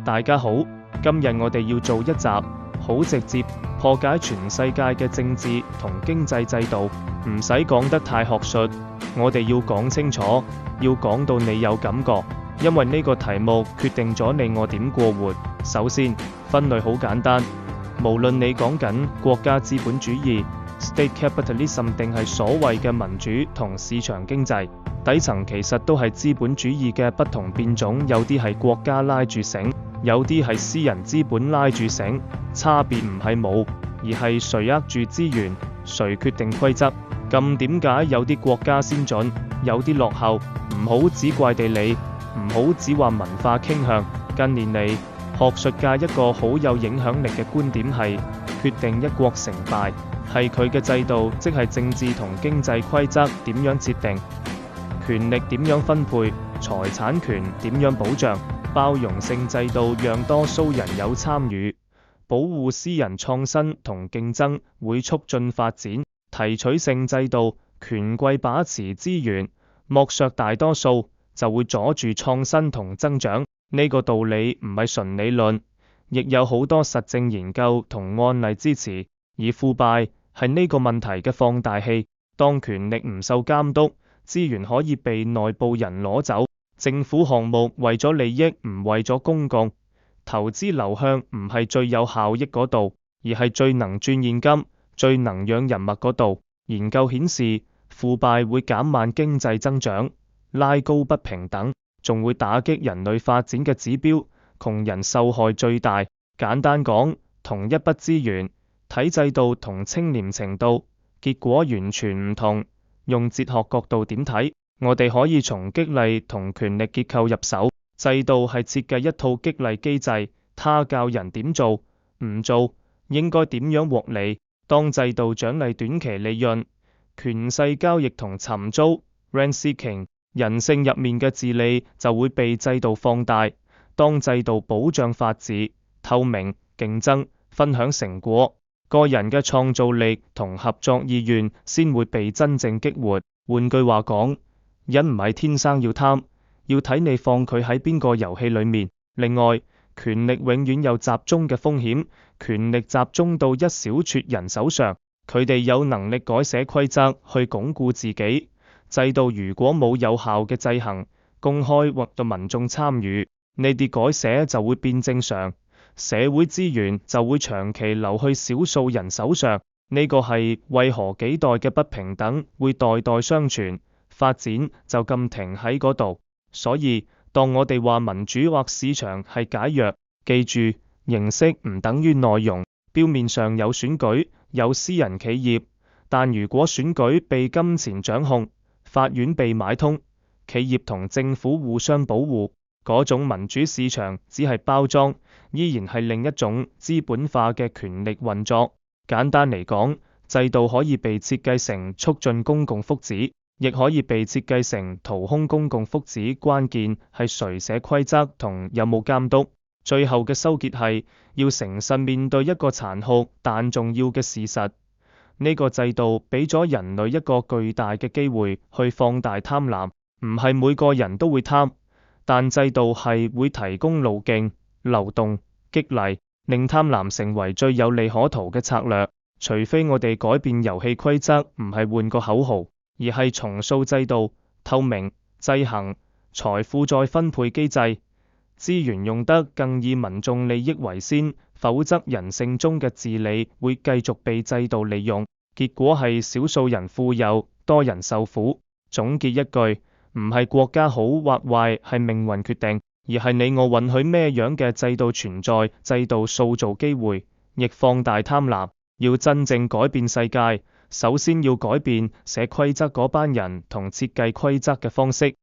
大家好，今日我哋要做一集好直接破解全世界嘅政治同經濟制度，唔使講得太學術，我哋要講清楚，要講到你有感覺，因為呢個題目決定咗你我點過活。首先，分類好簡單，無論你講緊國家資本主義 （state capitalism） 定係所謂嘅民主同市場經濟，底層其實都係資本主義嘅不同變種，有啲係國家拉住繩，有啲係私人資本拉住繩，差別唔係冇，而係誰握住資源，誰決定規則。咁點解有啲國家先進，有啲落後？唔好只怪地理，唔好只話文化傾向。近年嚟，學術界一個好有影響力嘅觀點係，決定一國成敗，係佢嘅制度，即係政治同經濟規則點樣設定，權力點樣分配，財產權點樣保障，包容性制度讓多數人有參與，保護私人創新同競爭會促進發展，提取性制度，權貴把持資源，剝削大多數，就會阻住創新同增長。呢個道理唔係純理論，亦有好多實證研究同案例支持。而腐敗係呢個問題嘅放大器，當權力唔受監督，資源可以被內部人攞走，政府項目為咗利益唔為咗公共，投資流向唔係最有效益嗰度，而係最能賺現金、最能養人脈嗰度。研究顯示，腐敗會減慢經濟增長，拉高不平等，仲會打擊人類發展嘅指標，窮人受害最大。簡單講，同一筆資源，睇制度同清廉程度，結果完全唔同。用哲學角度點睇？我哋可以從激勵同權力結構入手。制度係設計一套激勵機制，它教人點做，唔做，應該點樣獲利。當制度獎勵短期利潤、權勢交易同尋租 （rent seeking），人性入面嘅自利就會被制度放大。當制度保障法治、透明、競爭、分享成果，個人嘅創造力同合作意願先會被真正激活。換句話講，人唔係天生要貪，要睇你放佢喺邊個遊戲裏面。另外，權力永遠有集中嘅風險，權力集中到一小撮人手上，佢哋有能力改寫規則去鞏固自己。制度如果冇有效嘅制衡、公開或到民眾參與，呢啲改寫就會變正常，社會資源就會長期流去少數人手上。呢個係為何幾代嘅不平等會代代相傳，發展就咁停喺嗰度。所以，當我哋話民主或市場係解藥，記住，形式唔等於內容。表面上有選舉，有私人企業，但如果選舉被金錢掌控，法院被買通，企業同政府互相保護，嗰種民主市場只係包裝，依然係另一種資本化嘅權力運作。簡單嚟講，制度可以被設計成促進公共福祉，亦可以被設計成掏空公共福祉。關鍵係誰寫規則同有冇監督。最後嘅收結係要誠實面對一個殘酷但重要嘅事實。呢個制度俾咗人類一個巨大嘅機會去放大貪婪，唔係每個人都會貪，但制度係會提供路徑、流動、激勵，令貪婪成為最有利可圖嘅策略。除非我哋改變遊戲規則，唔係換個口號，而係重塑制度、透明、制衡、財富再分配機制，資源用得更以民眾利益為先，否則人性中嘅自利會繼續被制度利用，結果係少數人富有，多人受苦。總結一句，唔係國家好或壞係命運決定，而係你我允許咩樣嘅制度存在。制度塑造機會，亦放大貪婪。要真正改變世界，首先要改變寫規則嗰班人同設計規則嘅方式。